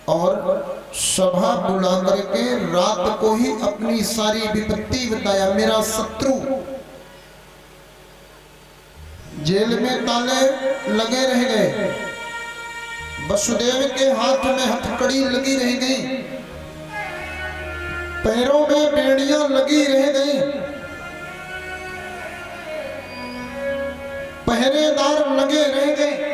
और सभा बुला करके रात को ही अपनी सारी विपत्ति बताया। मेरा शत्रु जेल में ताले लगे रह गए, वसुदेव के हाथ में हथकड़ी लगी रह गई, पैरों में बेड़ियां लगी रह गई, पहरेदार लगे रह गए।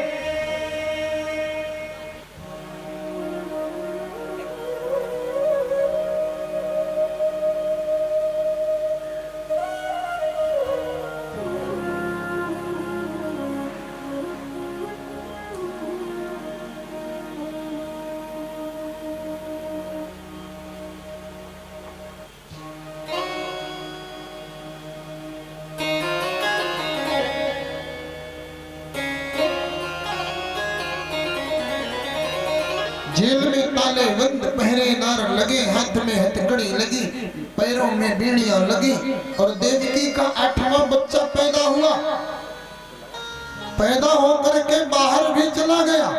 जेल में ताले बंद, पहरेदार लगे, हाथ में हथकड़ी लगी, पैरों में बीड़ियां लगी। और देवकी का 8वां बच्चा पैदा हुआ, पैदा होकर के बाहर भी चला गया।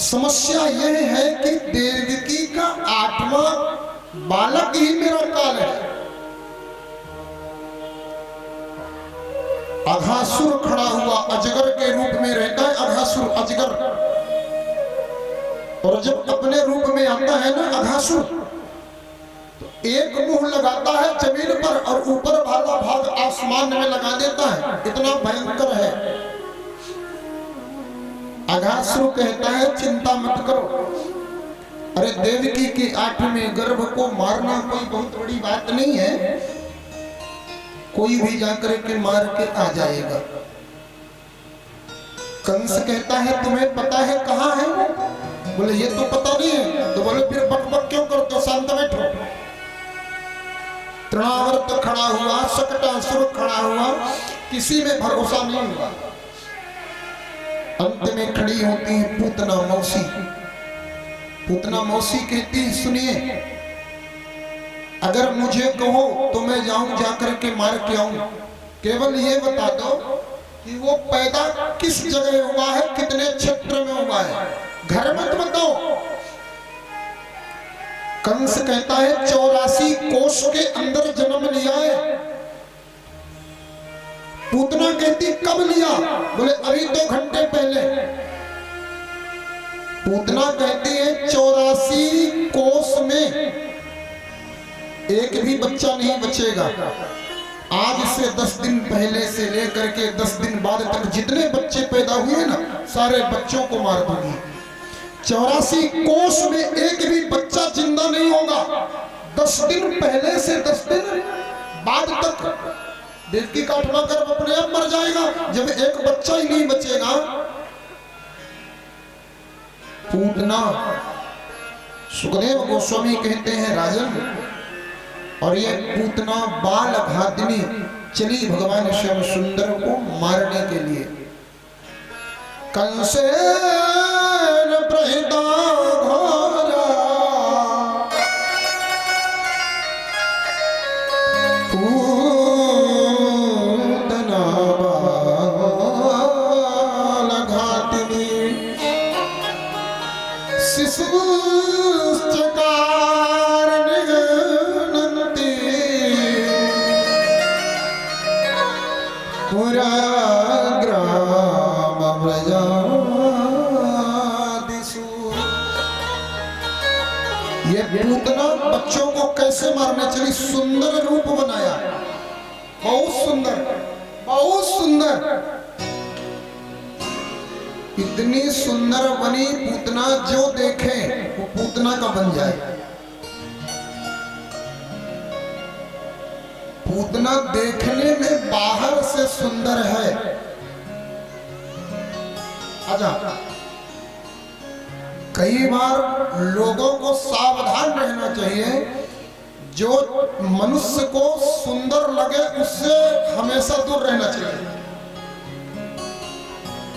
समस्या यह है कि देवकी का 8वां बालक ही मेरा काल है। अघासुर खड़ा हुआ, अजगर के रूप में रहता है अघासुर, अजगर। और जब अपने रूप में आता है ना अघासुर, तो एक मुंह लगाता है जमीन पर और ऊपर वाला भाग आसमान में लगा देता है। इतना भयंकर है। अघासुर कहता है चिंता मत करो, अरे देवकी के 8वें गर्भ को मारना कोई बहुत बड़ी बात नहीं है, कोई भी जाकर के मार के आ जाएगा। कंस कहता है तुम्हें पता है कहाँ है वो? बोले ये तो पता नहीं है। तो बोले फिर बक बक क्यों करते हो, शांत बैठो। तृणावर्त खड़ा हुआ, शकटासुर खड़ा हुआ, किसी में भरोसा नहीं हुआ। अंत में खड़ी होती है पूतना मौसी। पूतना मौसी कहती सुनिए, अगर मुझे कहो तो मैं जाऊं, जाकर के मार के आऊं, केवल ये बता दो कि वो पैदा किस जगह हुआ है, कितने क्षेत्र में हुआ है, घर मत बताओ। कंस कहता है 84 कोष के अंदर जन्म लिया है। पूतना कहती कब लिया? बोले अभी 2 घंटे पहले। पूतना कहती है 84 कोष में एक भी बच्चा नहीं बचेगा। आज से 10 दिन पहले से लेकर के 10 दिन बाद तक जितने बच्चे पैदा हुए ना, सारे बच्चों को मार दूंगी। 84 कोष में एक भी बच्चा जिंदा नहीं होगा। 10 दिन पहले से 10 दिन बाद तक देवकी का 8वां गर्भ अपने आप मर जाएगा, जब एक बच्चा ही नहीं बचेगा। पूतना सुखदेव गोस्वामी कहते हैं राजन, और ये पूतना बाल घातिनी चली भगवान श्याम सुंदर को मारने के लिए। कंसेन प्रहिता घोरा पूतना बाल घातिनी शिशु पूतना बच्चों को कैसे मारने चली, सुंदर रूप बनाया, बहुत सुंदर, बहुत सुंदर। इतनी सुंदर बनी पूतना, जो देखे वो पूतना का बन जाए। पूतना देखने में बाहर से सुंदर है। आजा, कई बार लोगों को सावधान रहना चाहिए। जो मनुष्य को सुंदर लगे उससे हमेशा दूर रहना चाहिए।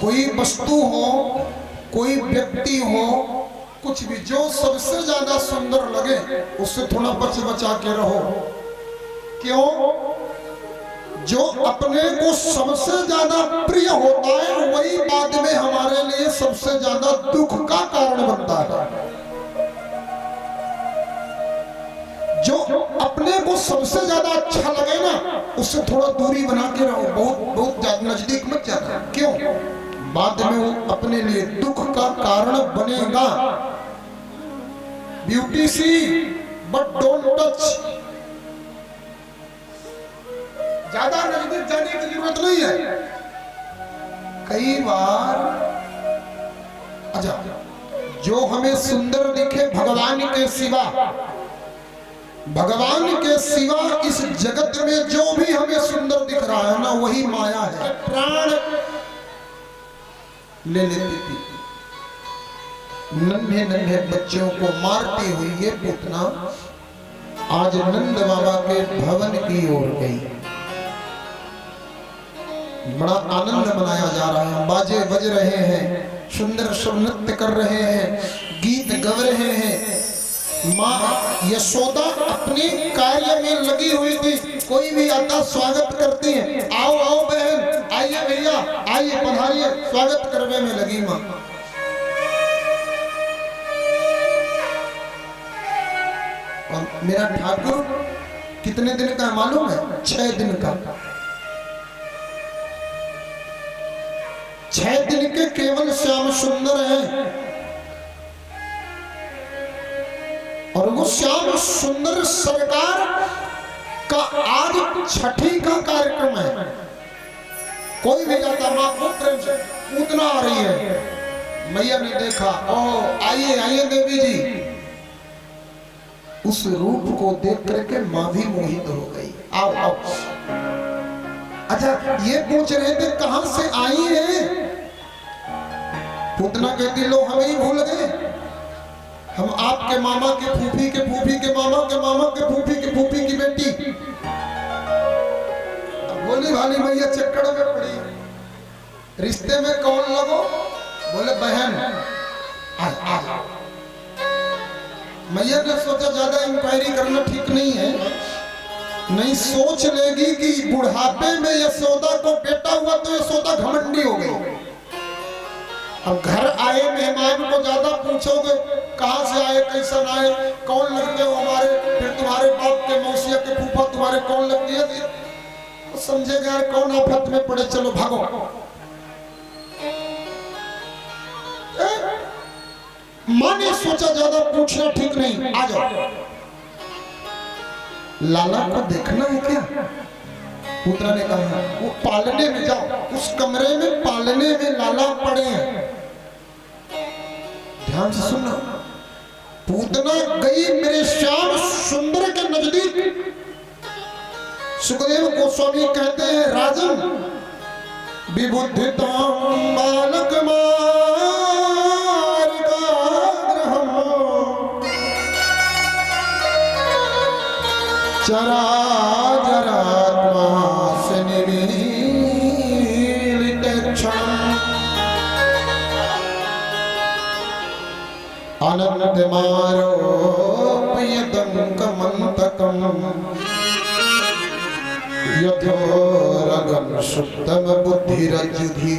कोई वस्तु हो, कोई व्यक्ति हो, कुछ भी, जो सबसे ज्यादा सुंदर लगे उससे थोड़ा बचा के रहो। क्यों? जो अपने को सबसे ज्यादा प्रिय होता है वही बाद में हमारे लिए सबसे ज्यादा दुख का कारण बनता है। जो अपने को सबसे ज्यादा अच्छा लगे ना उससे थोड़ा दूरी बना के रहो, बहुत ज्यादा नजदीक मत जाना। क्यों? बाद में वो अपने लिए दुख का कारण बनेगा। Beauty see but don't touch. ज्यादा नजदीक जाने की जरूरत नहीं है। कई बार अच्छा, जो हमें सुंदर दिखे भगवान के सिवा, भगवान के सिवा इस जगत में जो भी हमें सुंदर दिख रहा है ना वही माया है। प्राण ले लेती थी नन्हे नन्हे बच्चों को मारती हुई ये पूतना आज नंद बाबा के भवन की ओर गई। बड़ा आनंद मनाया जा रहा है, बाजे बज रहे हैं, सुंदर सब नृत्य कर रहे हैं, गीत गा रहे हैं। माँ यशोदा अपने कार्य में लगी हुई थी। कोई भी आता स्वागत करती है, आओ आओ बहन, आइए भैया, आइए पधारिए, स्वागत करने में लगी माँ। और मेरा ठाकुर कितने दिन का मालूम है? 6 दिन का। 6 दिन के केवल श्याम सुंदर हैं। और वो श्याम सुंदर सरकार का आज छठी का कार्यक्रम है। कोई भी जाता माँ खूब प्रेम से पूतना आ रही है। मैया ने देखा, ओह आइए आइए देवी जी। उस रूप को देख करके माँ भी मोहित हो गई। आओ आओ। अच्छा, ये पूछ रहे थे कहां से आई है? पूतना कहती लो हमें ही भूल गए। हम आपके मामा के फूफी के फूफी के मामा के मामा के फूफी के फूफी की बेटी। बोली भाली मैया चक्कर में पड़ी। रिश्ते में कौन लगो? बोले बहन। आ मैया ने सोचा ज्यादा इंक्वायरी करना ठीक नहीं है, नहीं सोच लेगी कि बुढ़ापे में यशोदा को बेटा हुआ तो यशोदा घमंडी हो गई। अब घर आए मेहमान को ज्यादा पूछोगे कहां से आए, कैसा आए, कौन लगते हो हमारे, फिर तुम्हारे बाप के मौसिया के फूफा तुम्हारे कौन लगती है, तो समझेगा यार कौन आफत में पड़े, चलो भागो। मां ने सोचा ज्यादा पूछना ठीक नहीं, आ जाओ। लाला को देखना है क्या? पुत्रा ने कहा वो पालने में जाओ, उस कमरे में पालने में लाला पड़े हैं। ध्यान से सुनना। पूतना गई मेरे श्याम सुंदर के नजदीक। सुखदेव गोस्वामी कहते हैं राजन विबुद्धितां बालक चराचरात्मा से निमीलित क्षणम् अनन्तमारोपयदङ्कमन्तकम् यथोरगं सुप्तम बुद्धिरजुधि।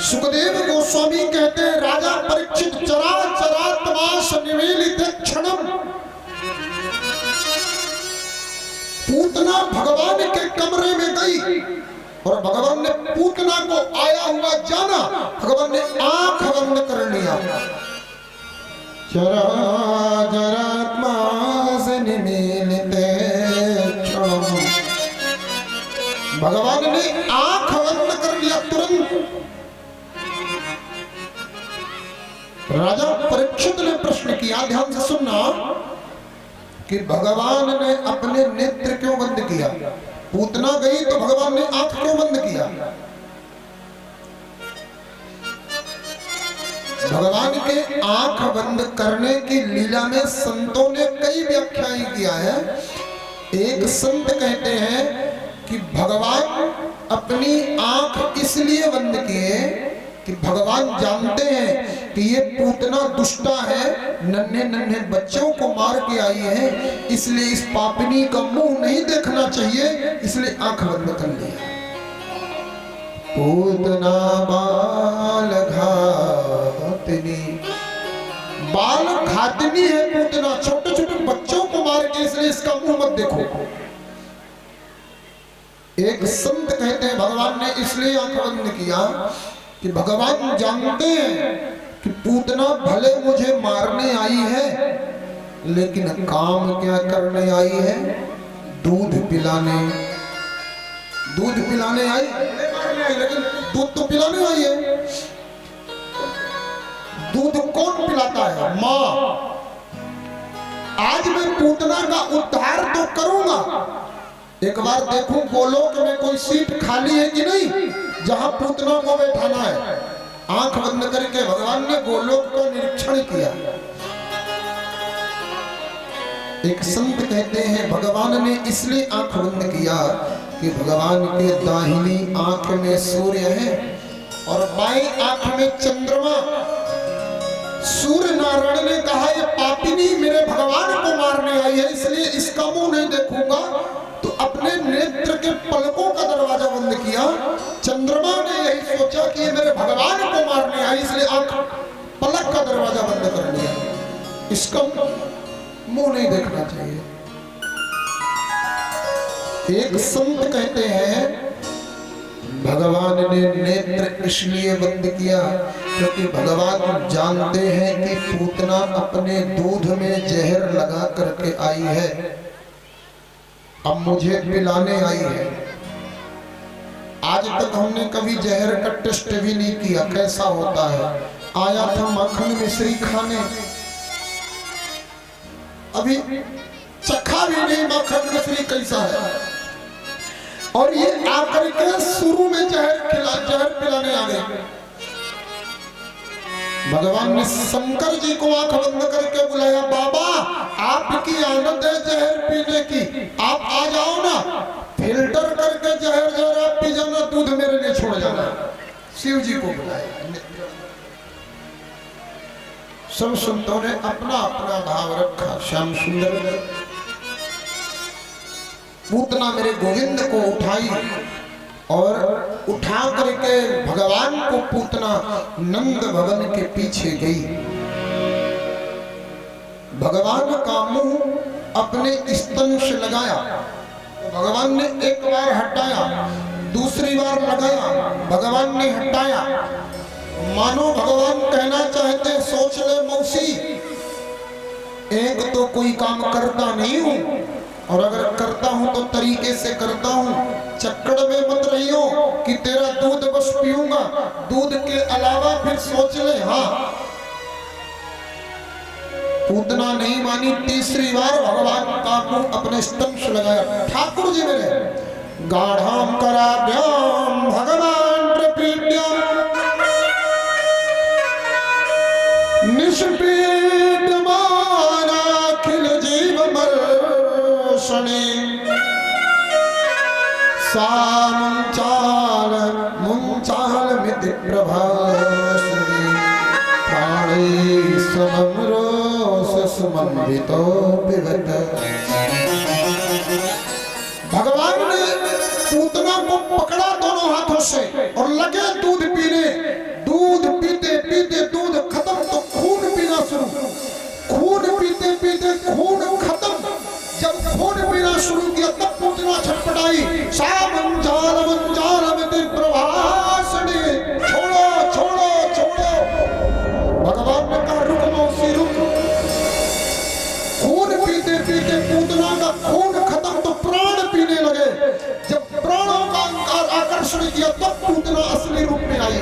सुखदेव गोस्वामी कहते हैं राजा परीक्षित चराचरात्मा से निमीलित क्षणम्, पूतना भगवान के कमरे में गई और भगवान ने पूतना को आया हुआ जाना, भगवान ने आंख बंद कर लिया। चराचरात्मा से निमीलित क्षणम्, भगवान ने आंख बंद कर लिया तुरंत। राजा परीक्षित ने प्रश्न किया, ध्यान से सुनना, कि भगवान ने अपने नेत्र क्यों बंद किया? पूतना गई तो भगवान ने आंख क्यों बंद किया? भगवान के आंख बंद करने की लीला में संतों ने कई व्याख्याएं किया है। एक संत कहते हैं कि भगवान अपनी आंख इसलिए बंद किए कि भगवान जानते हैं कि ये पूतना दुष्टा है, नन्हे नन्हे बच्चों को मार के आई है, इसलिए इस पापिनी का मुंह नहीं देखना चाहिए, इसलिए आंख बंद कर लिया। पूतना बाल घातनी, बाल घातनी है पूतना, छोटे छोटे बच्चों को मार के, इसलिए इसका मुंह मत देखो। एक संत कहते हैं भगवान ने इसलिए आंख बंद किया कि भगवान जानते हैं कि पूतना भले मुझे मारने आई है, लेकिन काम क्या करने आई है? दूध पिलाने। दूध पिलाने आई, लेकिन दूध तो पिलाने आई है। दूध कौन पिलाता है? माँ। आज मैं पूतना का उद्धार तो करूंगा, एक बार देखूं गोलोक में कोई सीट खाली है कि नहीं जहां पूतना को बैठाना है। आंख बंद करके भगवान ने गोलोक का निरीक्षण किया। एक संत कहते हैं भगवान ने इसलिए आंख बंद किया कि भगवान के दाहिनी आंख में सूर्य है और बाईं आंख में चंद्रमा। सूर्य नारायण ने कहा ये पापिनी मेरे भगवान को मारने आई है, इसलिए इसका मुंह नहीं देखूंगा, तो अपने नेत्र के पलकों का दरवाजा बंद किया। चंद्रमा ने यही सोचा कि ये मेरे भगवान को मारने आई, इसलिए आंख पलक का दरवाजा बंद कर लिया। इसका मुंह नहीं देखना चाहिए। एक संत कहते हैं भगवान ने नेत्र इसलिए बंद किया क्योंकि भगवान जानते हैं कि पूतना अपने दूध में जहर लगा करके आई है, अब मुझे पिलाने आई है। आज तक हमने कभी जहर का टेस्ट भी नहीं किया कैसा होता है। आया था मक्खन मिश्री खाने, अभी चखा भी नहीं मक्खन मिश्री कैसा है, और ये आकर के शुरू में जहर पिलाने आ गए। भगवान ने शंकर जी को आंख बंद करके बुलाया, बाबा आपकी आदत है जहर पीने की, आप आ जाओ ना, फिल्टर करके जहर जरा पी जाना, दूध मेरे लिए छोड़ जाना। शिव जी को बुलाया। सब संतों ने अपना अपना भाव रखा। श्याम सुंदर पूतना मेरे गोविंद को उठाई और उठा करके भगवान को पूतना नंद भवन के पीछे गई। भगवान का मुंह अपने स्तन से लगाया, भगवान ने एक बार हटाया, दूसरी बार लगाया, भगवान ने हटाया। मानो भगवान कहना चाहते सोच ले मौसी, एक तो कोई काम करता नहीं हूं, और अगर करता हूं तो तरीके से करता हूं। चक्कर में मत रहियो कि तेरा दूध बस पीऊंगा, दूध के अलावा फिर सोच ले। हाँ, पूतना नहीं मानी, तीसरी बार भगवान का मुंह अपने स्तन से लगाया। ठाकुर जी मेरे गाढ़ाम कराभ्याम भगवान प्रपीड्यम निष्पीड माना खिल जीव मर्षणे सामुंचाल मुंचाल मिति प्रभास्री प्राणे सममरोस समन्वितो विगत। भगवान ने पूतना को पकड़ा दोनों हाथों से और लगे दूध पीने। दूध पीते पीते दूध खत्म तो खून पीना शुरू, खून पीते पीते खून खत्म। जब खून पीना शुरू किया तब पूतना छटपटाई, प्रभासने छोड़ो छोड़ो छोड़ो। भगवान ने कहा रुक मौसी रुक। खून पीते पीते पूतना का खून खत्म तो प्राण पीने लगे। जब प्राणों का आकर्षण किया तब पूतना असली रूप में आई।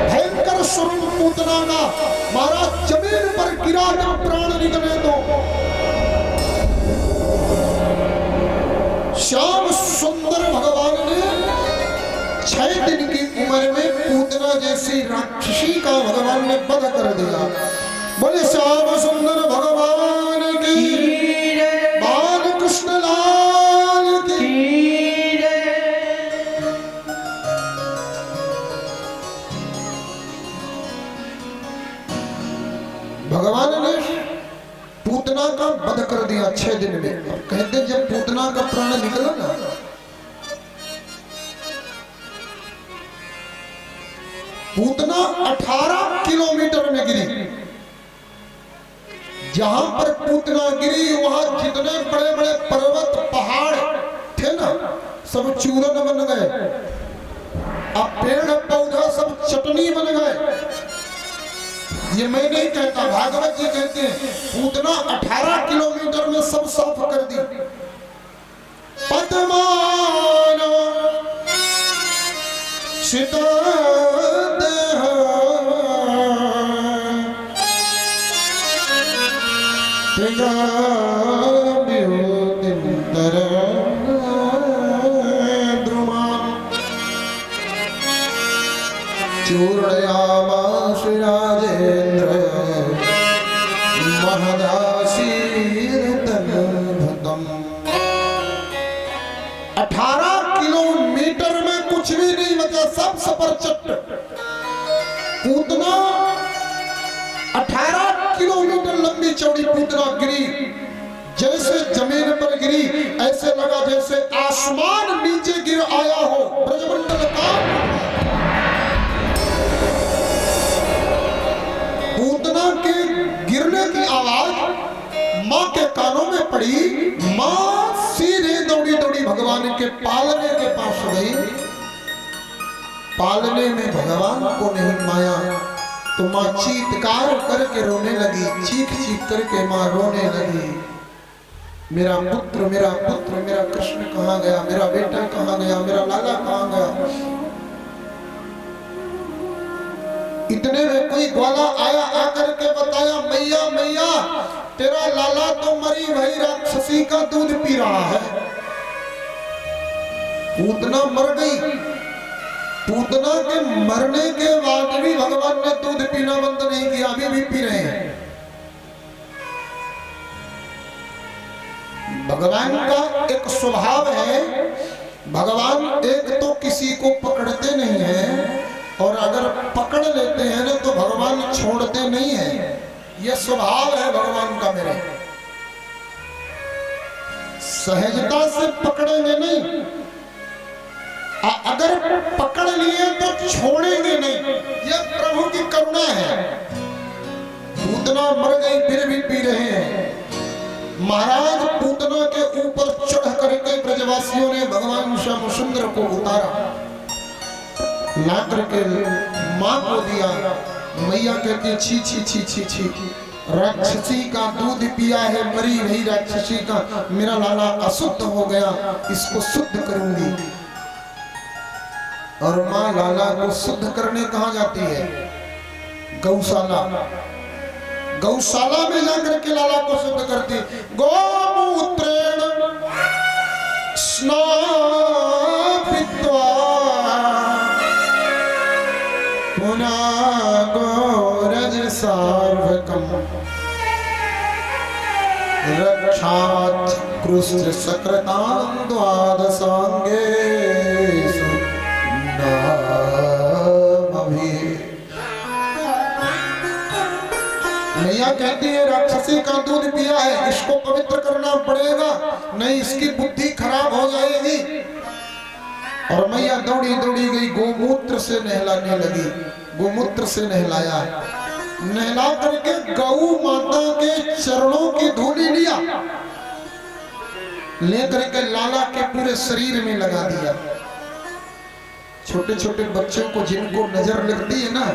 भयंकर स्वरूप पूतना का महाराज जमीन पर गिरा, जब प्राण निकले तो श्याम सुंदर भगवान ने 6 दिन की उम्र में पूतना जैसी राक्षसी का भगवान ने वध कर दिया। बोले श्याम सुंदर भगवान की, बाल कृष्ण लाल की। 18 किलोमीटर में गिरी। जहां पर पूतना गिरी वहां जितने बड़े बड़े पर्वत पहाड़ थे ना, सब चूरन बन गए। अब पेड़ पौधा सब चटनी बन गए। ये मैं नहीं कहता, भागवत जी कहते हैं पूतना 18 किलोमीटर में सब साफ कर दी। पद्मान चूर्णयामास राजेंद्र महदासीर्तनभृतम्। 18 किलोमीटर में कुछ भी नहीं बचा, सब सफरचट। पूतना 18 किलोमीटर लंबी चौड़ी पूतना गिरी। जैसे जमीन पर गिरी ऐसे लगा जैसे आसमान नीचे गिर आया हो। ब्रजमंडल का पूतना के गिरने की आवाज मां के कानों में पड़ी। मां सीधे दौड़ी दौड़ी भगवान के पालने के पास गई। पालने में भगवान को नहीं माया तो मां चीत्कार करके रोने लगी। चीख चीख करके मां रोने लगी, मेरा पुत्र मेरा पुत्र, मेरा कृष्ण कहाँ गया, मेरा बेटा कहाँ गया, मेरा लाला कहाँ गया। इतने में कोई ग्वाला आया, आकर के बताया मैया मैया तेरा लाला तो मरी भई राक्षसी का दूध पी रहा है। पूतना मर गई। पूतना के मरने के बाद भी भगवान ने दूध पीना बंद नहीं किया, अभी भी पी रहे हैं। भगवान का एक स्वभाव है, भगवान एक तो किसी को पकड़ते नहीं है और अगर पकड़ लेते हैं ना तो भगवान छोड़ते नहीं है। यह स्वभाव है भगवान का। मेरे सहजता से पकड़ेंगे नहीं, अगर पकड़ लिए तो छोड़ेंगे नहीं। यह प्रभु की करुणा है। पूतना मर गई फिर भी पी रहे हैं। महाराज पूतना के ऊपर चढ़ करके ब्रजवासियों ने भगवान श्याम सुंदर को उतारा, ला करके मां को दिया। मैया कहती छी छी छी छी छी, राक्षसी का दूध पिया है, मरी नहीं राक्षसी का, मेरा लाला अशुद्ध हो गया, इसको शुद्ध करूंगी। और मां लाला को शुद्ध करने कहाँ जाती है? गौशाला। गौशाला में जाकर के लाला को शुद्ध करती। गोमूत्रेण स्नापित्वा पुनः गोरज सार्वकम् रक्षात् कृष्ण सकृतां द्वादशांगेषु मैया कहती है राक्षसी का दूध पिया है, इसको पवित्र करना पड़ेगा, नहीं इसकी बुद्धि खराब हो जाएगी। और मैया दौड़ी दौड़ी गई, गोमूत्र से नहलाने लगी। गोमूत्र से नहलाया, नहला करके गौ माता के चरणों की धूली लिया, लेकर के लाला के पूरे शरीर में लगा दिया। छोटे छोटे बच्चों को जिनको नजर लगती है ना,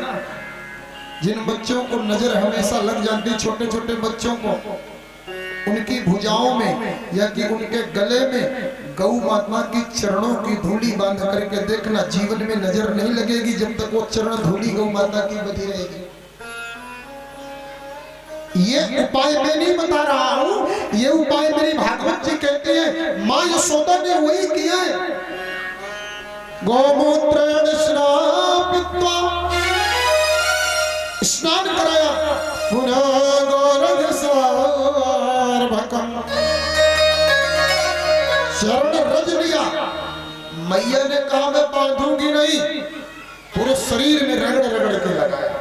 जिन बच्चों को नजर हमेशा लग जाती, छोटे छोटे बच्चों को उनकी भुजाओं में या कि उनके गले में गौ माता की चरणों की धूली बांध करके देखना, जीवन में नजर नहीं लगेगी जब तक वो चरण धूली गौ माता की बधी रहेगी। ये उपाय मैं नहीं बता रहा हूं, ये उपाय मेरी भागवत जी कहते हैं, मां यशोदा ने वही किया है। गोमूत्रेण स्नापित्वा, स्नान कराया, पुनः गोरज सार्वकम्, चरण रज लिया। मैया ने कहा मैं बांधूंगी नहीं, पूरे शरीर में रगड़ रगड़ के लगाया।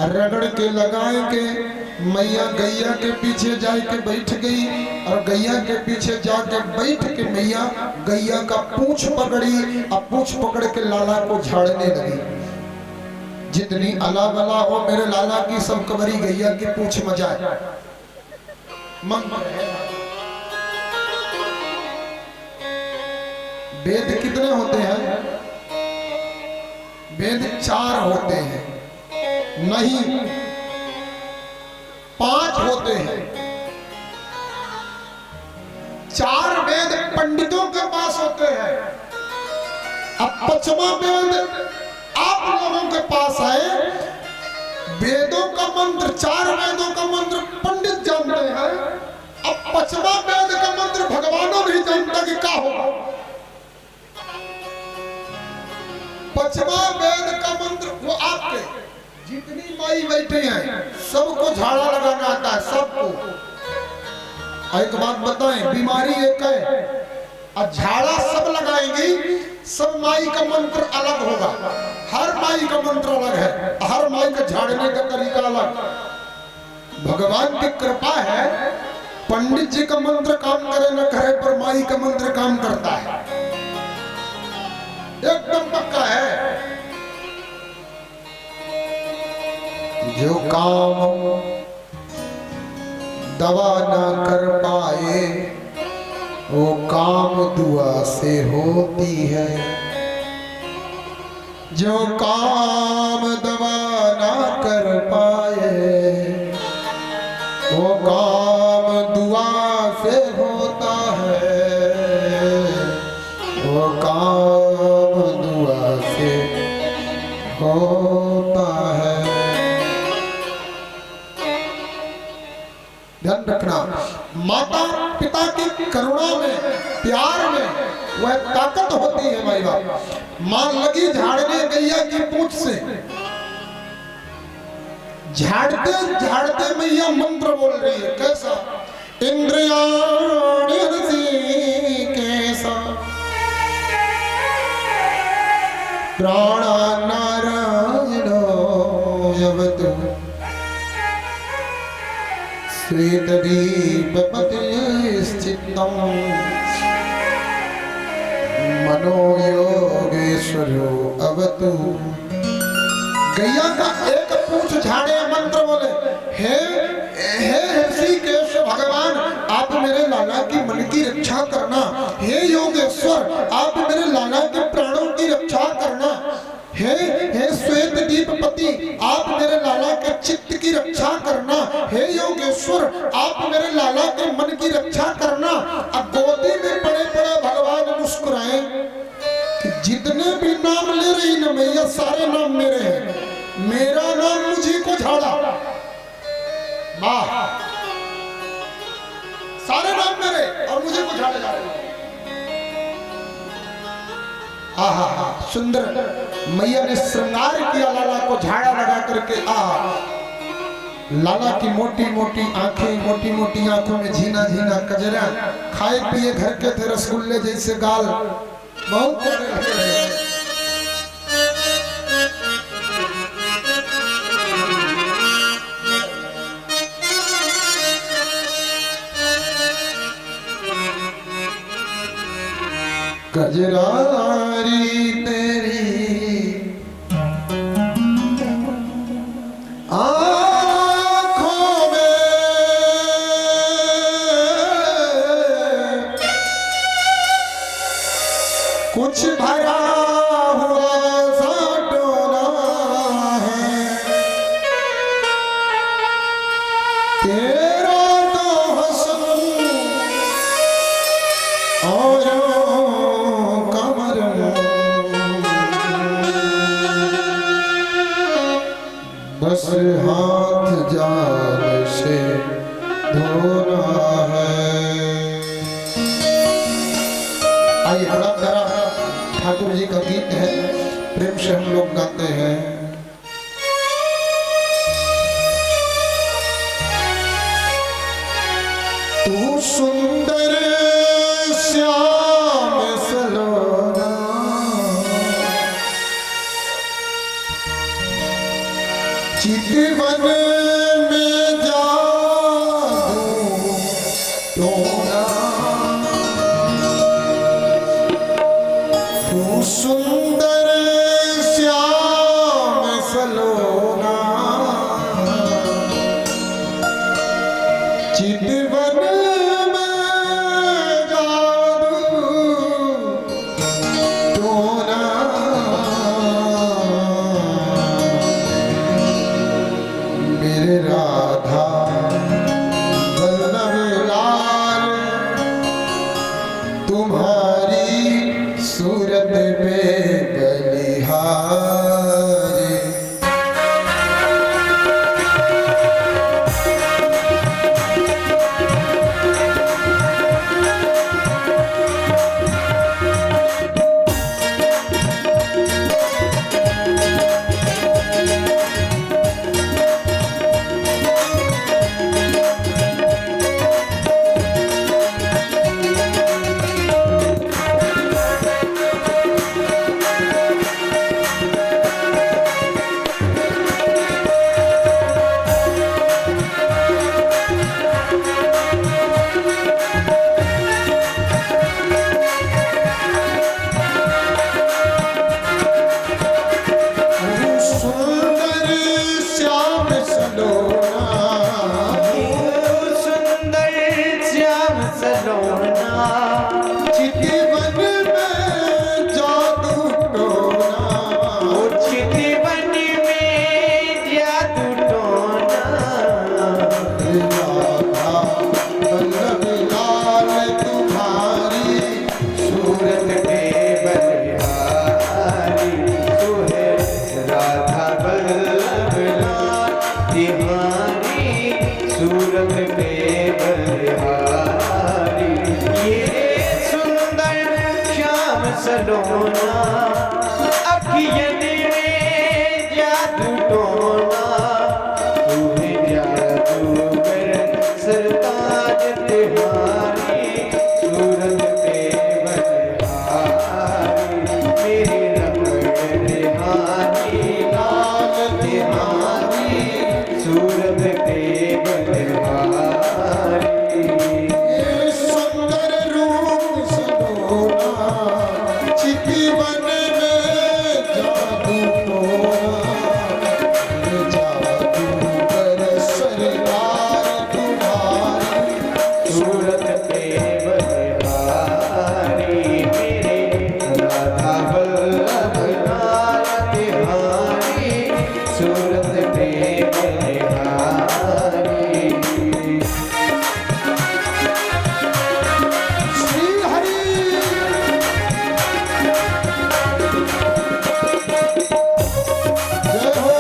रगड़ के लगाए के मैया गैया के पीछे जाके बैठ गई, और गैया के पीछे जाके बैठ के मैया गैया का पूंछ पकड़ी, अब पूंछ पकड़ के लाला को झाड़ने लगी। जितनी अला बला हो मेरे लाला की सब कबरी गैया की पूछ मजाए। वेद कितने होते हैं? वेद 4 होते हैं, नहीं 5 होते हैं। 4 वेद पंडितों के पास होते हैं। अब 5वां वेद आप लोगों के पास है। वेदों का मंत्र, 4 वेदों का मंत्र पंडित जानते हैं। अब 5वां वेद का मंत्र भगवानों नहीं जानता कि क्या होगा। 5वां वेद का मंत्र वो आपके जितनी माई बैठे हैं सबको झाड़ा लगाना आता है, सबको। एक बात बताएं, बीमारी एक है और झाड़ा सब लगाएंगी, सब माई का मंत्र अलग होगा। हर माई का मंत्र अलग है, हर माई का झाड़ने का तरीका अलग। भगवान की कृपा है, पंडित जी का मंत्र काम करे न करे पर माई का मंत्र काम करता है, एकदम पक्का है। जो काम दवा ना कर पाए वो काम दुआ से होती है। जो काम दवा ना कर पाए वो काम दुआ से होता है। वो काम दुआ से होता है। ध्यान रखना, माता पिता की करुणा में, प्यार में वह ताकत होती है। भाई बाप, मां लगी झाड़ने गैया की पूंछ से, झाड़ते झाड़ते मैया मंत्र बोल रही है। कैसा? इंद्रियाणि कैसा प्राणा नारायणो यवतु श्वेतदीपपतिश्चित्तं मनोयोगेश्वरो अवतु। गैया का एक पूंछ झाड़े मंत्र बोले, हे ऋषिकेश भगवान आप मेरे लाला की मन की रक्षा करना। हे योगेश्वर आप मेरे लाला के प्राणों की रक्षा करना। हे श्वेत दीपपति आप मेरे लाला के चित्त की रक्षा करना। हे योगेश्वर आप मेरे लाला के मन की रक्षा करना। अब गोदी में पड़े पड़े भगवान मुस्कुराए कि जितने भी नाम ले रही ना मैया सारे नाम मेरे हैं। मेरा नाम मुझे को झाड़ा, वाह, सारे नाम मेरे और मुझे को झाड़ा जा रहे हैं। आहा, सुंदर मैया ने श्रृंगार किया लाला को झाड़ा लगा करके। लाला की मोटी मोटी आंखें, मोटी मोटी आंखों में झीना झीना कजरा, खाए पिए घर के थे रसगुल्ले जैसे गाल, बहुत कजरारी तेरी आँखों में कुछ भरा हुआ सा डोला है। तेरा तो हसन और बस हाथ जान से धोना है। आइए, बड़ा प्यारा ठाकुर जी का गीत है, प्रेम से हम लोग गाते हैं। तू सुंदर श्याम सलोना चितवन में जादू टोना। तू सुंदर श्याम सलोना सलोना, चितवन में जादू टोना, वो चितवन में जादू टोना, राधा वल्लभ लाल तुम्हारी सूरत पे बलिहारी, तू है राधा वल्लभ लाल तिहारी, सूरत पे बलिहारी। ये सुंदर श्याम सलोना, अखियन में जादू टोना, तू है जादूगर सरताज तिहारी, सूरत पे बलिहारी, मेरे रमण तिहारी लाल तिहारी, सूरत पे बलिहारी। ये सुंदर रूप सलोना, चितवन में जादू टोना, जादूगर सरदार तुम्हारी सूरत पे बलिहारी, मेरे राधा वल्लभ लाल तिहारी, सूरत पे बलिहारी। श्री हरि। जय हो।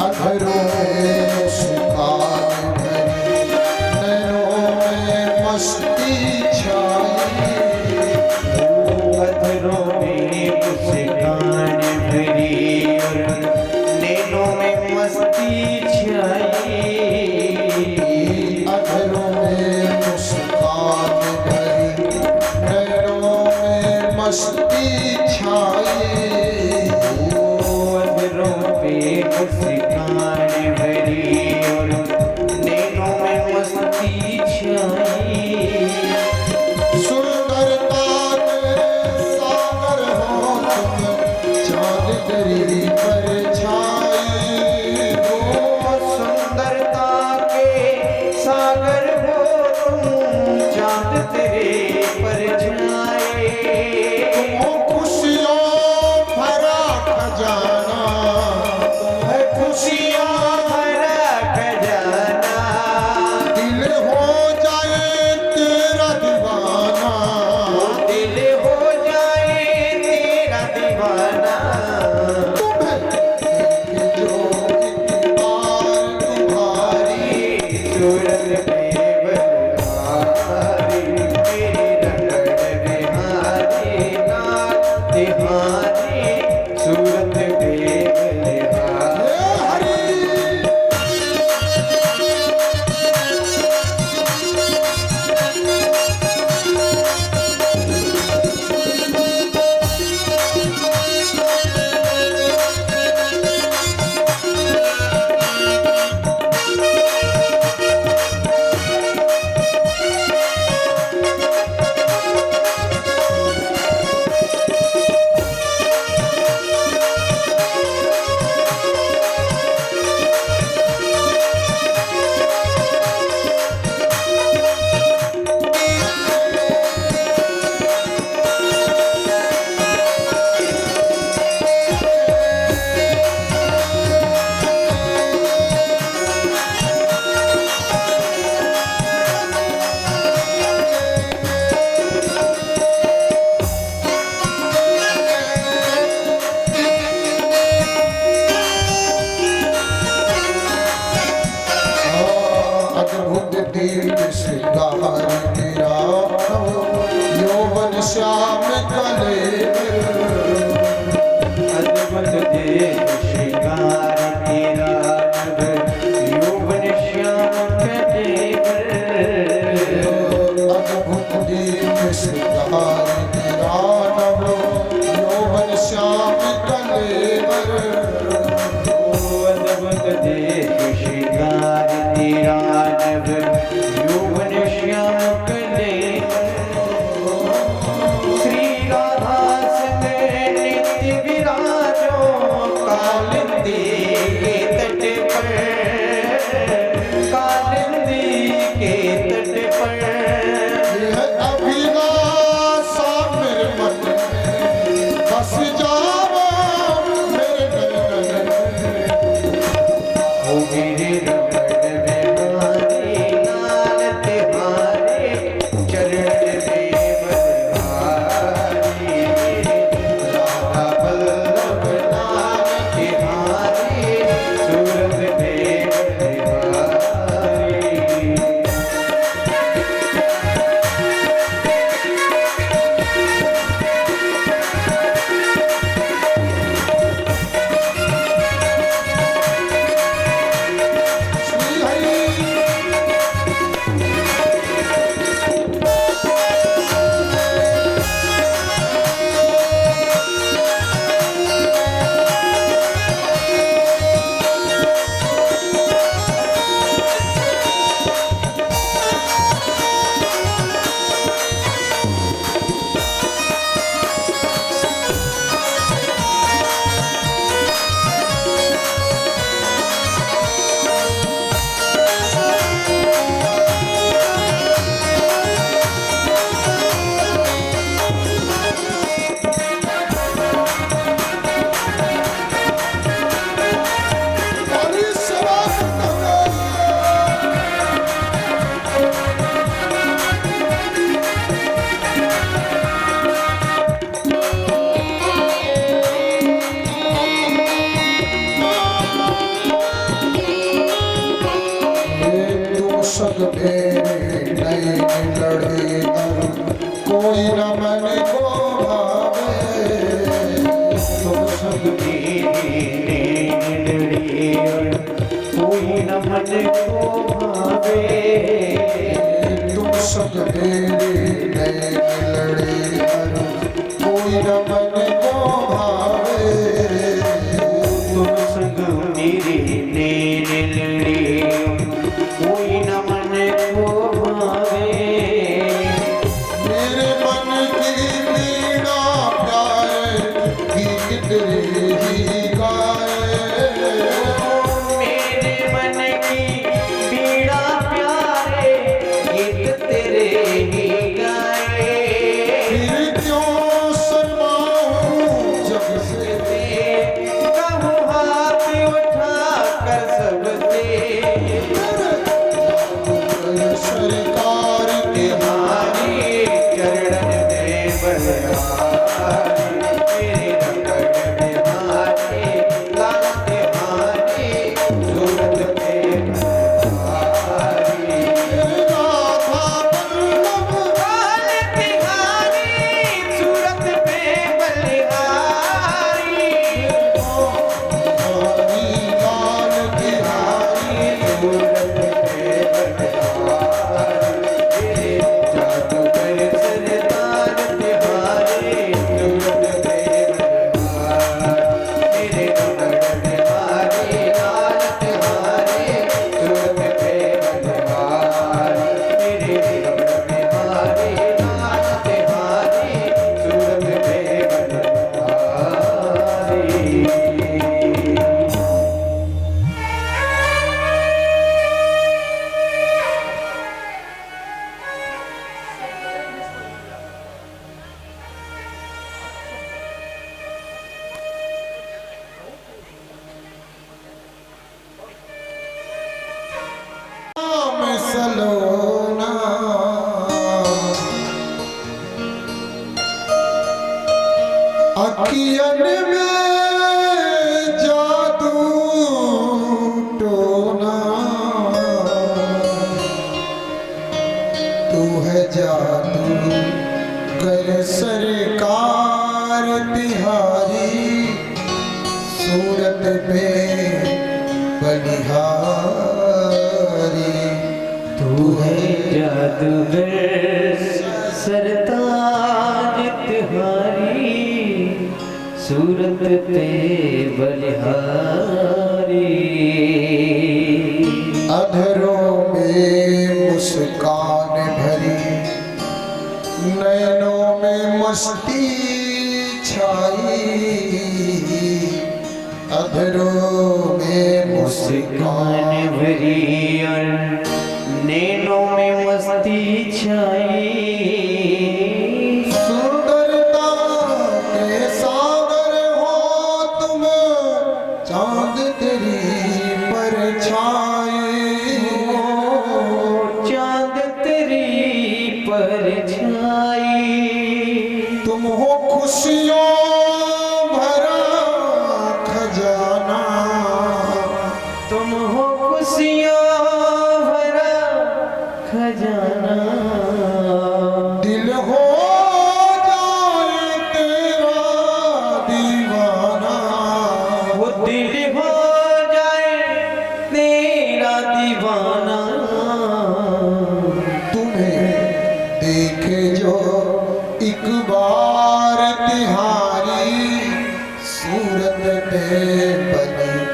अधरों में मुस्कान भरी, नैनों में मस्ती छाई, अधरों में मुस्कान भरी और नैनों में मस्ती छाई, अधरों में मुस्कान भरी, नैनों में मस्ती छाई, अधरों पे मुस्कान भरी और नैनों में मस्ती छाई, सुंदरता के सागर हो तुम, चांद गरी पर छाई, ओ सुंदरता के सागर हो तुम, चांद तेरे पर छाए, तुम खुशियों भरा खजाना, है खुशियों अद्भुत दीप श्रृंगार तेरा यौवन श्याम कलेवर। अद्भुत दीप श्रृंगार तेरा यौवन श्याम कलेवर। अद्भुत दीप श्रृंगार तेरा यौवन श्याम कलेवर। अद्भुत दीप श्रृंगार तेरा यौवन श्याम कलेवर। श्री राधा संग नित्य विराजो कालिंदी के तट पर। कालिंदी के तट पर यह अभिलाषा मेरे मन में बस जाओ मेरे गगन में। ओ मेरे रमण बिहारी लाल तिहारे चरण में बलिहारी। राधा वल्लभ लाल तिहारे सूरत में बलिहारी। श्री हरि हरि सेवा करो। तुम सब मेरे नैन लड़े कोई न मन को भावे। तुम सब मेरे नैन लड़े और कोई न मन को भावे। तुम सब मेरे नैन लड़े कोई न मन को भावे। तुम संग मेरे नैन लड़े कोई न मन को भावे। मेरे मन की वीणा प्यारे गीत तेरे ही गाए। मेरे मन की पीड़ा प्यारे गीत तेरे ही गाए। फिर क्यों शर्माऊं जब से कहूँ हाथ उठा कर सबसे सरकार के हमारे चरण में बलिहारी। मेरे रमण बिहारी लाल तिहारे सूरत में बलिहारी। राधा वल्लभ लाल तिहारी सूरत में बलिहारी। हरि लाल बिहारी। सूरत में बलिहारी। मेरे जादू कर सरदार तिहारे सूरत में बलिहारी। मेरे रमण बिहारी लाल तिहारे सूरत में बलिहारी। मेरे रमण बिहारी लाल तिहारे सूरत में बलिहारी। नाम सलोना अखियन में जादू टोना। जादू कर सरकार तिहारी सूरत पे बलिहारी। तू है जादूगर सरताज तिहारी सूरत पे बलिहारी। अधरों में मुस्कान भरी नैनों में मस्ती छाई। अधरों में मुस्कान भरी और नैनों में मस्ती छाई। सुंदरता के सागर हो तुम चांद तेरी परछाई। चांद तेरी परछाई। तुम हो खुशियों भरा खजाना। तुम हो खुशियों भरा खजाना। दिल हो जाए तेरा दीवाना। वो दिल हो जाए तेरा दीवाना। तुम्हें देखे जो एक बार तिहारी सूरत पे बलिहारी।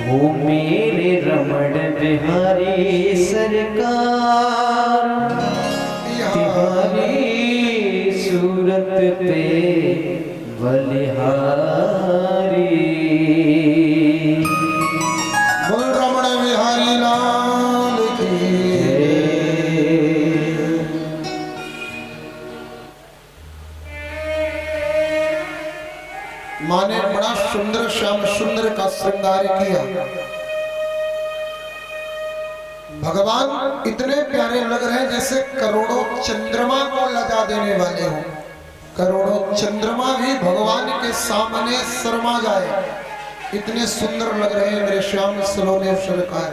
वो मेरे रमण बिहारी सरकार तिहारी सूरत पे बलिहारी। बोल रमण बिहारी लाल की। माँ ने बड़ा सुंदर श्याम सुंदर का श्रृंगार किया। भगवान इतने प्यारे लग रहे हैं जैसे करोड़ों चंद्रमा को लगा देने वाले हो। करोड़ों चंद्रमा भी भगवान के सामने शर्मा जाए, इतने सुंदर लग रहे हैं मेरे श्याम सलोने सरकार।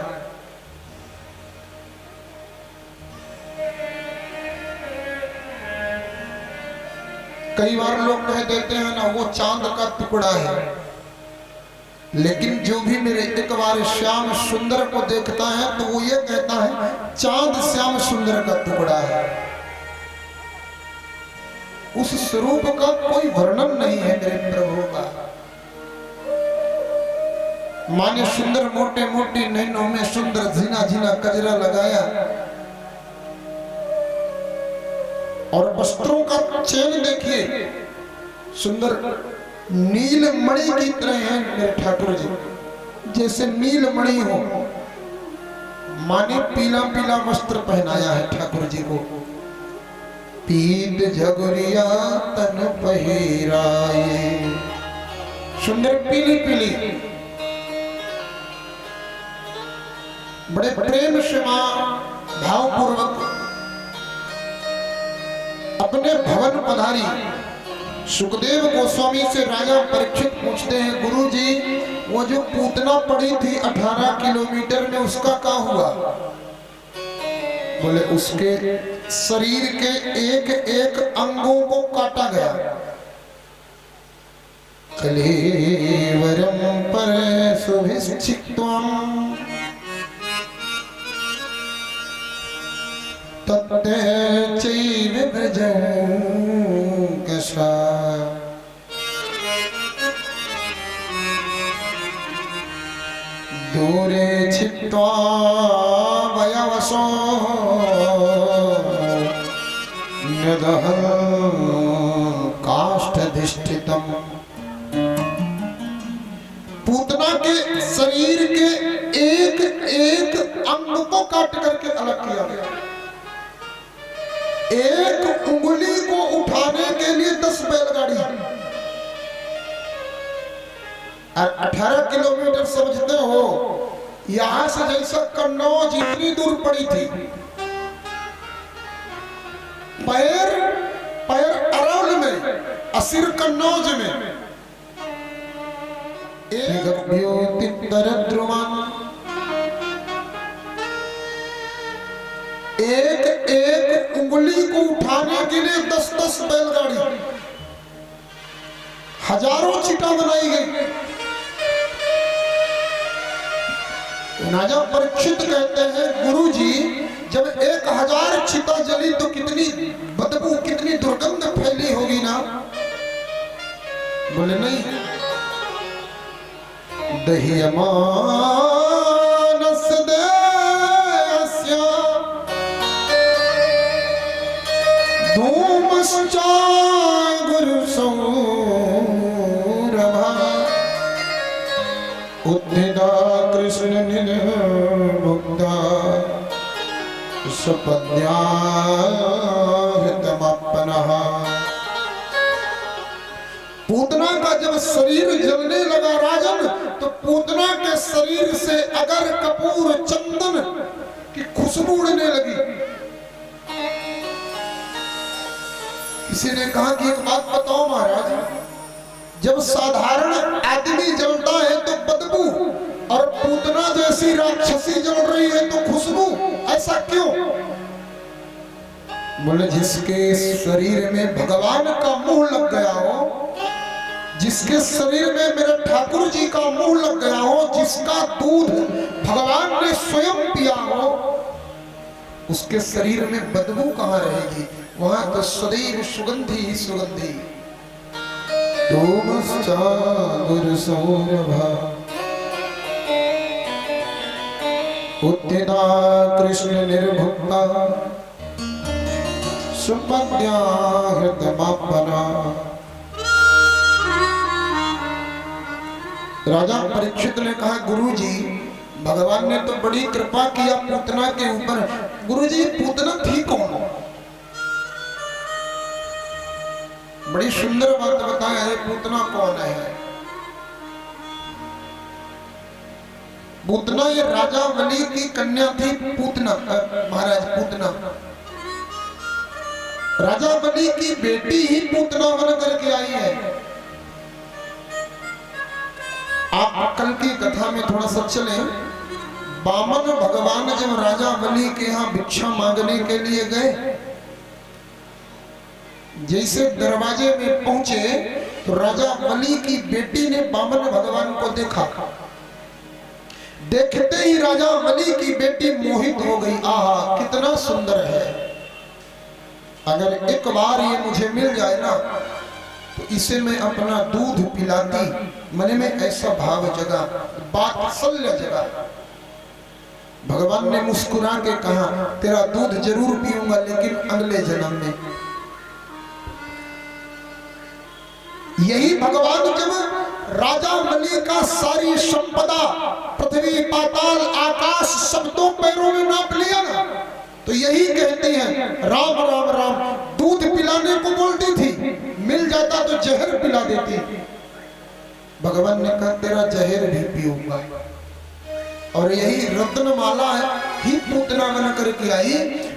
कई बार लोग कह देते हैं ना वो चांद का टुकड़ा है, लेकिन जो भी मेरे एक बार श्याम सुंदर को देखता है तो वो ये कहता है चांद श्याम सुंदर का टुकड़ा है। उस स्वरूप का कोई वर्णन नहीं है मेरे प्रभु का। माँ ने सुंदर मोटे मोटे नैनों में सुंदर झीना झीना कजरा लगाया और वस्त्रों का चैन देखिए सुंदर नीलमणि की तरह है मेरे ठाकुर जी, जैसे नीलमणि हो। माँ ने पीला पीला वस्त्र पहनाया है ठाकुर जी को। पीत झगुरिया तन पहिराए, सुंदर पीली पीली। बड़े प्रेम से मां भावपूर्वक अपने भवन पधारी। सुखदेव गोस्वामी से राजा परीक्षित पूछते हैं गुरुजी वो जो पूतना पड़ी थी 18 किलोमीटर में उसका क्या हुआ? बोले उसके शरीर के एक एक अंगों को काटा गया। कलेवरम पर सुभिक्षित्वम तत्ते चैव भजंकसा। दूरे छित्त्वा वयवसो न्यदहं काष्ठधिष्ठितम्। पूतना के शरीर के एक एक अंग को काट करके अलग किया गया। एक उंगली को उठाने के लिए 10 बैलगाड़ी और 18 किलोमीटर समझते हो यहां से जैसा कन्नौज इतनी दूर पड़ी थी। पैर पैर अरौल में असिर कन्नौज में एक अनगिने 10-10 बैलगाड़ी, हजारों चिता बनाई गई। राजा परीक्षित कहते हैं, गुरुजी जब 1000 चिता जली तो कितनी बदबू, कितनी दुर्गंध फैली होगी ना। बोले नहीं, दह्यमानस देयस्य धूमश्चा गुरुसौरभा उत्थिता कृष्ण निर्मुग्धा सपद्याहृतमप्पनः। पूतना का जब शरीर जलने लगा राजन, तो पूतना के शरीर से अगर कपूर चंदन की खुशबू उड़ने लगी। किसी ने कहा कि एक बात बताओ महाराज, जब साधारण आदमी जलता है तो बदबू, और पूतना जैसी राक्षसी जल रही है तो खुशबू, ऐसा क्यों? बोले जिसके शरीर में भगवान का मुंह लग गया हो, जिसके शरीर में मेरे ठाकुर जी का मुंह लग गया हो, जिसका दूध भगवान ने स्वयं पिया हो, उसके शरीर में बदबू कहां रहेगी? वहां तो सदैव सुगंधी ही सुगंधी। धूमश्चा गुरुसौरभा उत्थिता कृष्ण निर्मुग्धा सपद्याहृतमप्पनः। राजा परीक्षित ने कहा, गुरुजी भगवान ने तो बड़ी कृपा किया पूतना के ऊपर। गुरुजी पूतना थी कौन? बड़ी सुंदर बात बताया है, पूतना कौन है? पूतना ये राजा बलि की कन्या थी। पूतना महाराज पूतना राजा बलि की बेटी ही पूतना बन करके आई है। आप कल की कथा में थोड़ा सा चले। वामन भगवान जब राजा बलि के यहाँ भिक्षा मांगने के लिए गए, जैसे दरवाजे में पहुंचे तो राजा बलि की बेटी ने वामन भगवान को देखा। देखते ही राजा बलि की बेटी मोहित हो गई। आहा कितना सुंदर है, अगर एक बार ये मुझे मिल जाए ना तो इसे मैं अपना दूध पिलाती। मन में ऐसा भाव जगा, वात्सल्य जगा। भगवान ने मुस्कुरा के कहा, तेरा दूध जरूर पीऊंगा लेकिन अगले जन्म में। यही भगवान जब राजा बलि का सारी संपदा, पृथ्वी पाताल आकाश सब तो पैरों में नाप लिया ना, तो यही कहती हैं राम राम राम। दूध पिलाने को बोलती थी, मिल जाता तो जहर पिला देती। भगवान ने कहा तेरा जहर भी पीऊंगा। और यही रत्नमाला ही पूतना बन करके आई।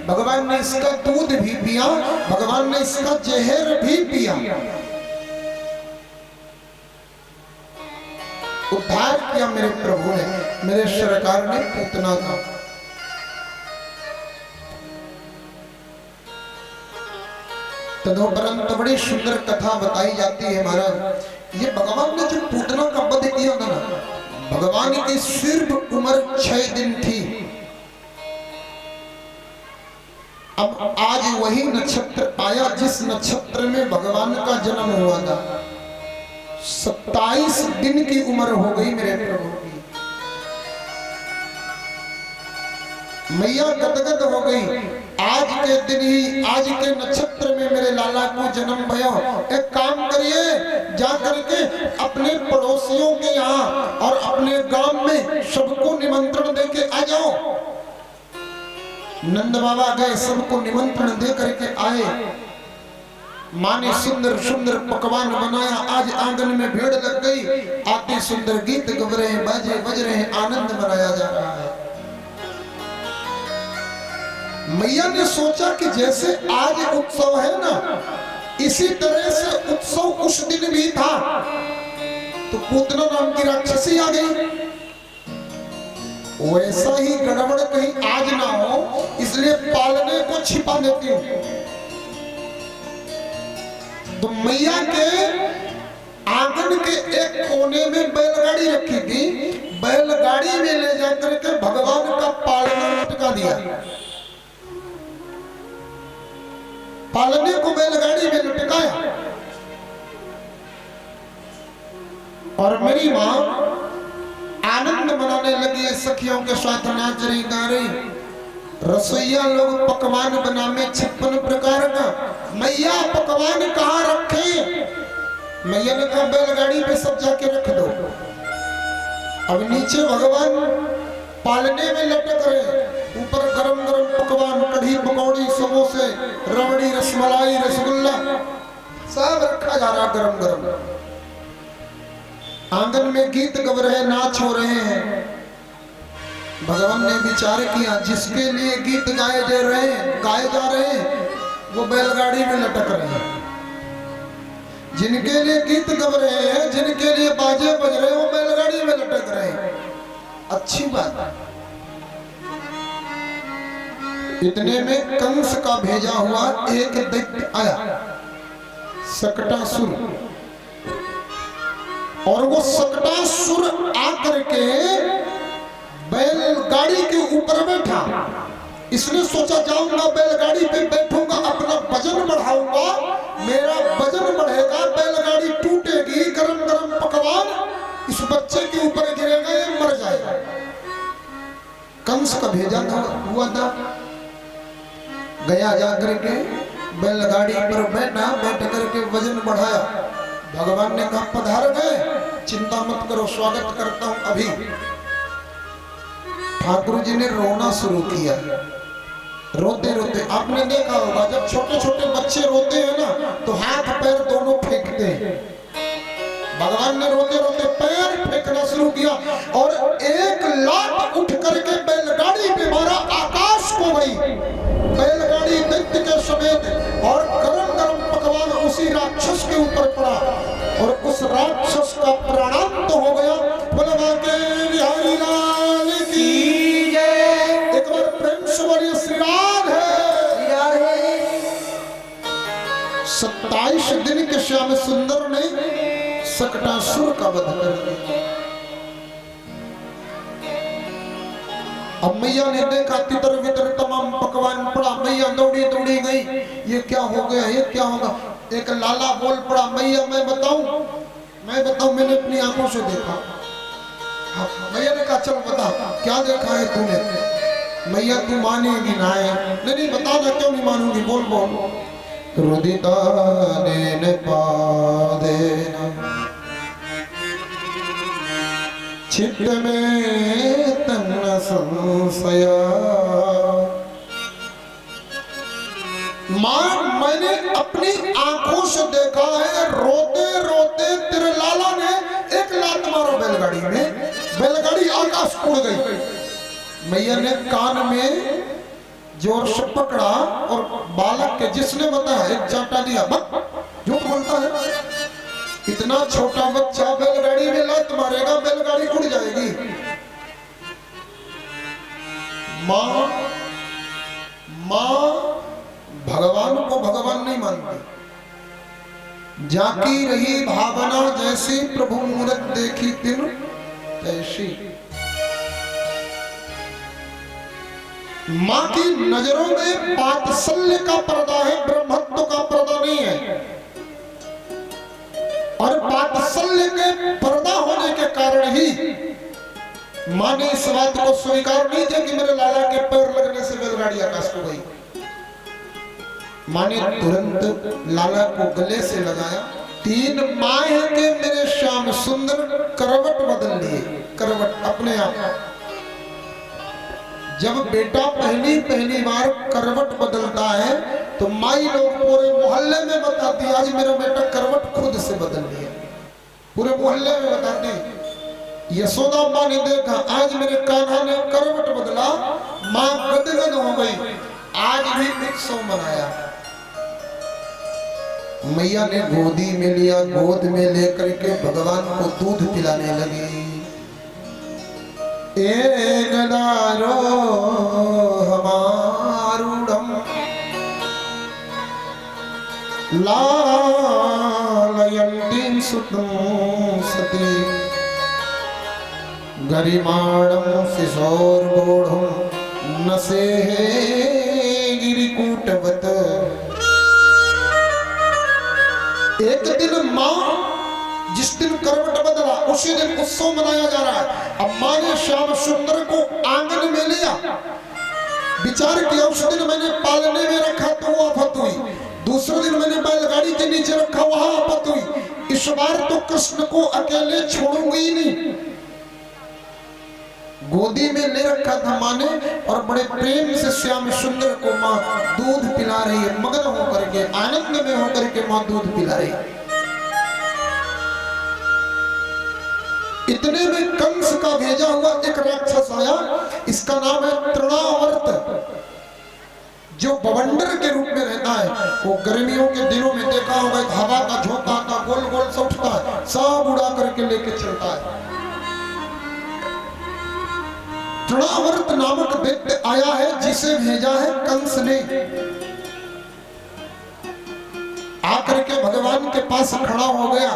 भगवान ने इसका दूध भी पिया, भगवान ने इसका जहर भी पिया। उद्धार किया मेरे प्रभु ने, मेरे सरकार ने पूतना का। तदुपरांत बड़ी सुंदर कथा बताई जाती है महाराज। ये भगवान ने जो पूतना का वध किया था ना, भगवान की सिर्फ उम्र 6 दिन थी। अब आज वही नक्षत्र आया जिस नक्षत्र में भगवान का जन्म हुआ था। 27 दिन की उम्र हो गई मेरे प्रभु की। मैया गदगद हो गई। आज के दिन ही, आज के नक्षत्र में मेरे लाला को जन्म भया। एक काम करिए, जा करके अपने पड़ोसियों के यहाँ और अपने गांव में सबको निमंत्रण देके आ जाओ। नंद बाबा गए, सबको निमंत्रण दे करके आए। माँ ने सुंदर सुंदर पकवान बनाया। आज आंगन में भीड़ लग गई। आते सुंदर गीत गव रहे हैं, बाजे बज रहे हैं, आनंद मनाया जा रहा है। मैया ने सोचा कि जैसे आज उत्सव है ना, इसी तरह से उत्सव उस दिन भी था। तो पूतना नाम की राक्षसी आ गई। वैसा ही गड़बड़ कहीं आज ना हो, इसलिए पालने को छिपा लेती हूँ। तो मैया के आंगन के एक कोने में बैलगाड़ी रखी थी। बैलगाड़ी में ले जाकर के भगवान का पालना लटका दिया। पालने को बैलगाड़ी में लटकाया और मेरी मां आनंद मनाने लगी। सखियों के साथ नाच रही, गा रही। रसोईया लोग पकवान बनाने 56 प्रकार का। मैया पकवान कहाँ रखे? मैया ने कहा बैलगाड़ी पे सब जाके रख दो। अब नीचे भगवान पालने में लटक रहे, ऊपर गरम गरम पकवान, कढ़ी, पकौड़ी, समोसे, रबड़ी, रसमलाई, रसगुल्ला सब रखा जा रहा गरम गरम। आंगन में गीत गव रहे, नाच हो रहे हैं। भगवान ने विचार किया जिसके लिए गीत गाए जा रहे हैं वो बैलगाड़ी में लटक रहे हैं। जिनके लिए गीत गव रहे हैं, जिनके लिए बाजे बज रहे हैं, वो बैलगाड़ी में लटक रहे हैं। अच्छी बात। इतने में कंस का भेजा हुआ एक दैत्य आया, सकटासुर। और वो सकटासुर आकर के बैलगाड़ी के ऊपर बैठा। इसने सोचा जाऊंगा बैलगाड़ी पे बैठूंगा, अपना वजन बढ़ाऊंगा, मेरा वजन बढ़ेगा, बैलगाड़ी टूटेगी, गरम गरम पकवान इस बच्चे के ऊपर गिरेगा, ये मर जाएगा। कंस का भेजा हुआ था। गया जाकर के बैलगाड़ी पर बैठा, बैठ करके वजन बढ़ाया। भगवान ने कहा पधार गए, चिंता मत करो, स्वागत करता हूं। अभी ठाकुर जी ने रोना शुरू किया। रोते रोते आपने देखा होगा जब छोटे छोटे बच्चे रोते हैं ना तो हाथ पैर दोनों फेंकते हैं। भगवान ने रोते रोते पैर फेंकना शुरू किया और एक लात उठ करके बैलगाड़ी पे मारा, आकाश को गई बैलगाड़ी दैत्य के समेत। और गरम गरम पकवान उसी राक्षस के ऊपर पड़ा और उस राक्षस का प्राणांत तो हो गया। बोला के बिहारी लाल की जय। एक बार प्रेम से बोलिए श्री राधे। 27 दिन के श्याम सुंदर ने सकटासुर का वध कर दिया। अब मैया ने देखा तितर वितर तमाम पकवान पड़ा। मैया दौड़ी दौड़ी गई, ये क्या हो गया, ये क्या होगा। एक लाला बोल पड़ा, मैया मैं बताऊं, मैंने अपनी आंखों से देखा। मैया ने कहा चल बता क्या देखा है तूने। मैया तू मानेगी ना है? नहीं बता दे, क्यों नहीं मानूंगी, बोल बोल। रुदिता ने पादे चित्त में तन्न संशया। मां मैंने अपनी आंखों से देखा है, रोते रोते तेरे लाला ने एक लात मारो बैलगाड़ी में, बैलगाड़ी आकाश उड़ गई। मैया ने कान में जोर से पकड़ा और बालक के जिसने बताया एक चाटा दिया। झूठ बोलता है, इतना छोटा बच्चा बैलगाड़ी में लात मारेगा, बैलगाड़ी उड़ जाएगी। मां भगवान को भगवान नहीं मानती। जाकी रही भावना जैसी, प्रभु मूरत देखी तिन तैसी। मां की नजरों में वात्सल्य का पर्दा है, ब्रह्मत्व का पर्दा नहीं है। और वात्सल्य के पर्दा होने के कारण ही मां ने इस बात को स्वीकार नहीं किया कि मेरे लाला के पैर लगने से बैलगाड़ी आकाश को गई। मां ने तुरंत लाला को गले से लगाया। 3 माह के मेरे श्याम सुंदर करवट बदल लिए, करवट अपने आप। जब बेटा पहली बार करवट बदलता है तो माई लोग पूरे मोहल्ले में बताती आज मेरा बेटा करवट खुद से बदल लिया। पूरे मोहल्ले में बताती। यशोदा मां ने देखा आज मेरे कान्हा ने करवट बदला, मां गदगद हो गई। आज भी उत्सव मनाया। मैया ने गोदी में लिया, गोद में लेकर के भगवान को दूध पिलाने लगी। एकदारो हमारूढ़म लालित्यम् सुतं सती गरिमाणं शिशोर्गूढं नसेः गिरिकूटवत्। एक दिन माँ, जिस दिन करवट बदला उसी दिन उत्सव मनाया जा रहा है। अब माँ ने श्याम सुंदर को आंगन में लिया, विचार किया उस दिन मैंने पालने में रखा तो वो आफत हुई, दूसरे दिन मैंने बैलगाड़ी के नीचे रखा वहां आफत हुई, इस बार तो कृष्ण को अकेले छोड़ूंगी ही नहीं। गोदी में ले रखा था माँ ने और बड़े प्रेम से श्याम सुंदर को माँ दूध पिला रही है, मगन होकर के आनंद में होकर के माँ दूध पिला रही है। इतने में कंस का भेजा हुआ एक राक्षस आया, इसका नाम है तृणावर्त, जो बवंडर के रूप में रहता है। वो गर्मियों के दिनों में देखा होगा, हवा का झोंका आता गोल गोल सा उठता है, सब उड़ा करके लेके चलता है। तृणावर्त नामक दैत्य आया है, जिसे भेजा है कंस ने। आकर के भगवान के पास खड़ा हो गया,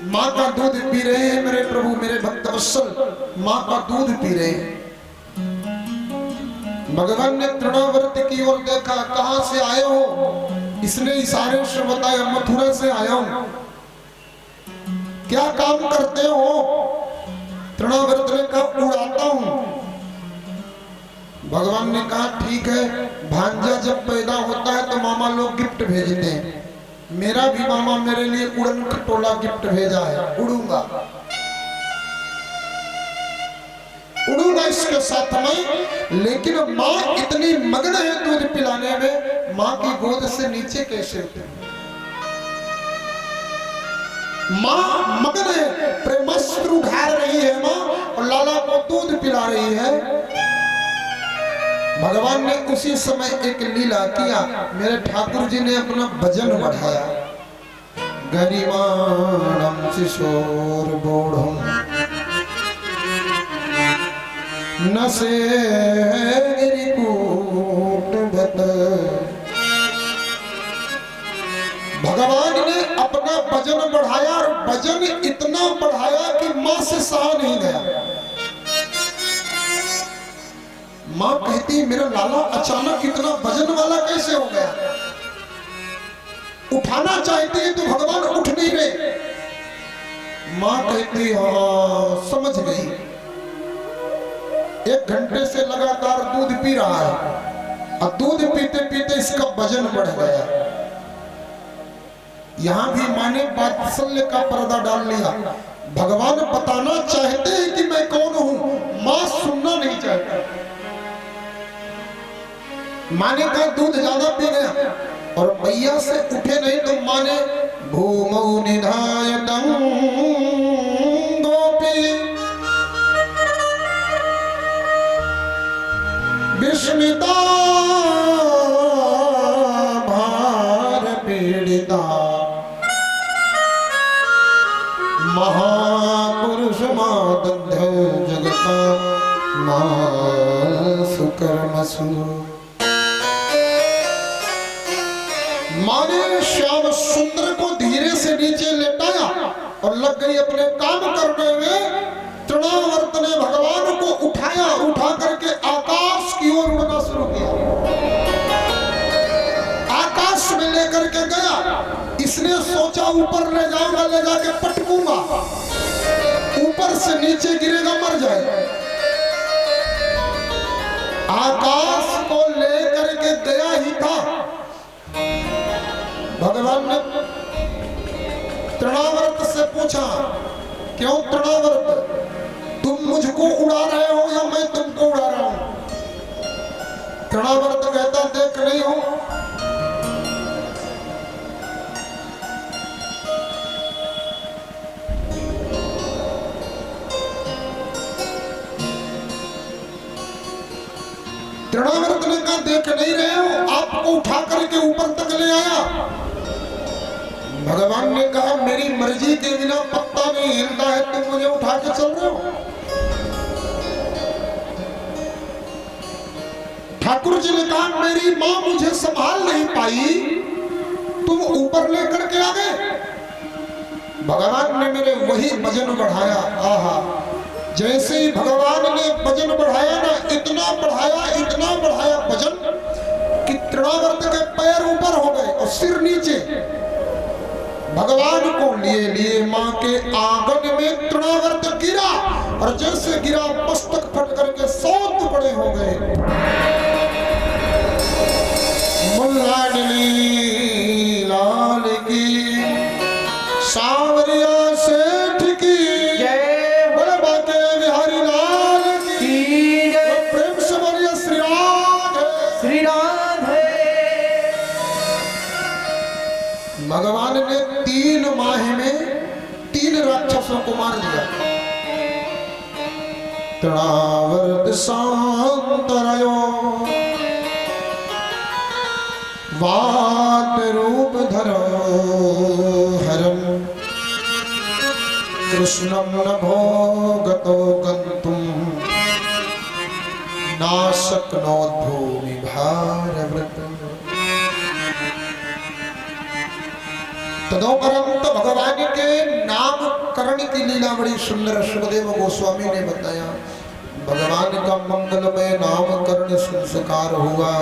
माँ का दूध पी रहे हैं मेरे प्रभु, मेरे भक्त वत्सल, माँ का दूध पी रहे हैं। भगवान ने तृणावर्त की ओर देखा, कहां से आए हो? इसने इशारे से बताया, मथुरा से आया हूं। क्या काम करते हो? तृणावर्त ने कहा, उड़ाता हूं। भगवान ने कहा, ठीक है, भांजा जब पैदा होता है तो मामा लोग गिफ्ट भेजते हैं, मेरा भी मामा मेरे लिए उड़न खटोला गिफ्ट भेजा है, उड़ूंगा उड़ूंगा इसके साथ में। लेकिन माँ इतनी मगन है दूध पिलाने में, माँ की गोद से नीचे कैसे उठे? माँ मगन है, प्रेमास्त्र ढाल रही है माँ और लाला को दूध पिला रही है। भगवान ने उसी समय एक लीला किया, मेरे ठाकुर जी ने अपना भजन बढ़ाया। गरिमाणं शिशोर्गूढं नसे गिरिकूटवत्। भगवान ने अपना भजन बढ़ाया और भजन इतना बढ़ाया कि मां से सहा नहीं गया। मां कहती, मेरा लाला अचानक इतना भजन वाला कैसे हो गया? उठाना चाहती है तो भगवान उठ नहीं रहे। मां कहती, हाँ समझ गई, 1 घंटे से लगातार दूध पी रहा है और दूध पीते पीते इसका वजन बढ़ गया। यहां भी मां ने वात्सल्य का पर्दा डाल लिया। भगवान बताना चाहते हैं कि मैं कौन हूं, मां सुनना नहीं चाहती। मां ने कहा, दूध ज्यादा पी गया और मैया से उठे नहीं तो मां ने भूमौ निधायतं गोपी विस्मिता भार पीड़िता महापुरुष मादध्य जगता मां सुकर्मसु। मां ने श्याम सुंदर को धीरे से नीचे लेटाया और लग गई अपने काम करने में। तृणावर्त ने भगवान को उठाया, उठा करके आकाश की ओर उड़ना शुरू किया, आकाश में लेकर के गया। इसने सोचा ऊपर ले जाऊंगा, ले जाके पटकूंगा, ऊपर से नीचे गिरेगा मर जाएगा। आकाश को लेकर के गया ही था। भगवान ने तृणावर्त से पूछा, क्यों तृणावर्त, तुम मुझको उड़ा रहे हो या मैं तुमको उड़ा रहा हूं? तृणावर्त कहता, देख रही हूं तृणावर्त ने कहा, देख नहीं रहे हो, आपको उठा करके ऊपर तक ले आया। भगवान ने कहा, मेरी मर्जी के बिना पत्ता नहीं हिलता है, तुम मुझे उठा के चल रहे हो। ठाकुर जी ने कहा, मेरी मां मुझे संभाल नहीं पाई, तुम ऊपर लेकर के आ गए। भगवान ने मेरे वही वजन बढ़ाया। आहा, जैसे ही भगवान ने वजन बढ़ाया ना, इतना बढ़ाया वजन कि तृणावर्त के पैर ऊपर हो गए और सिर नीचे। भगवान को लिए मां के आंगन में तृणावर्त गिरा और जैसे गिरा मस्तक फट करके 100 टुकड़े हो गए। मुल्लाडली लाल की, सांवरिया सेठ की जय, बड़े बाके बिहारी लाल की जय, प्रेम से बोलिए श्री राधे। श्री राधे। भगवान ने 3 माह में 3 राक्षसों को मार दिया। तृणावर्त शांतरयो वात रूप धरो हरम कृष्णम न भोगतो गंतुम नाशक्नोद्भूमि भारव्रत। तदोपरंत भगवान के नामकरण की लीला बड़ी सुंदर सुखदेव गोस्वामी ने बताया। भगवान का मंगलमय नामकरण संस्कार हुआ।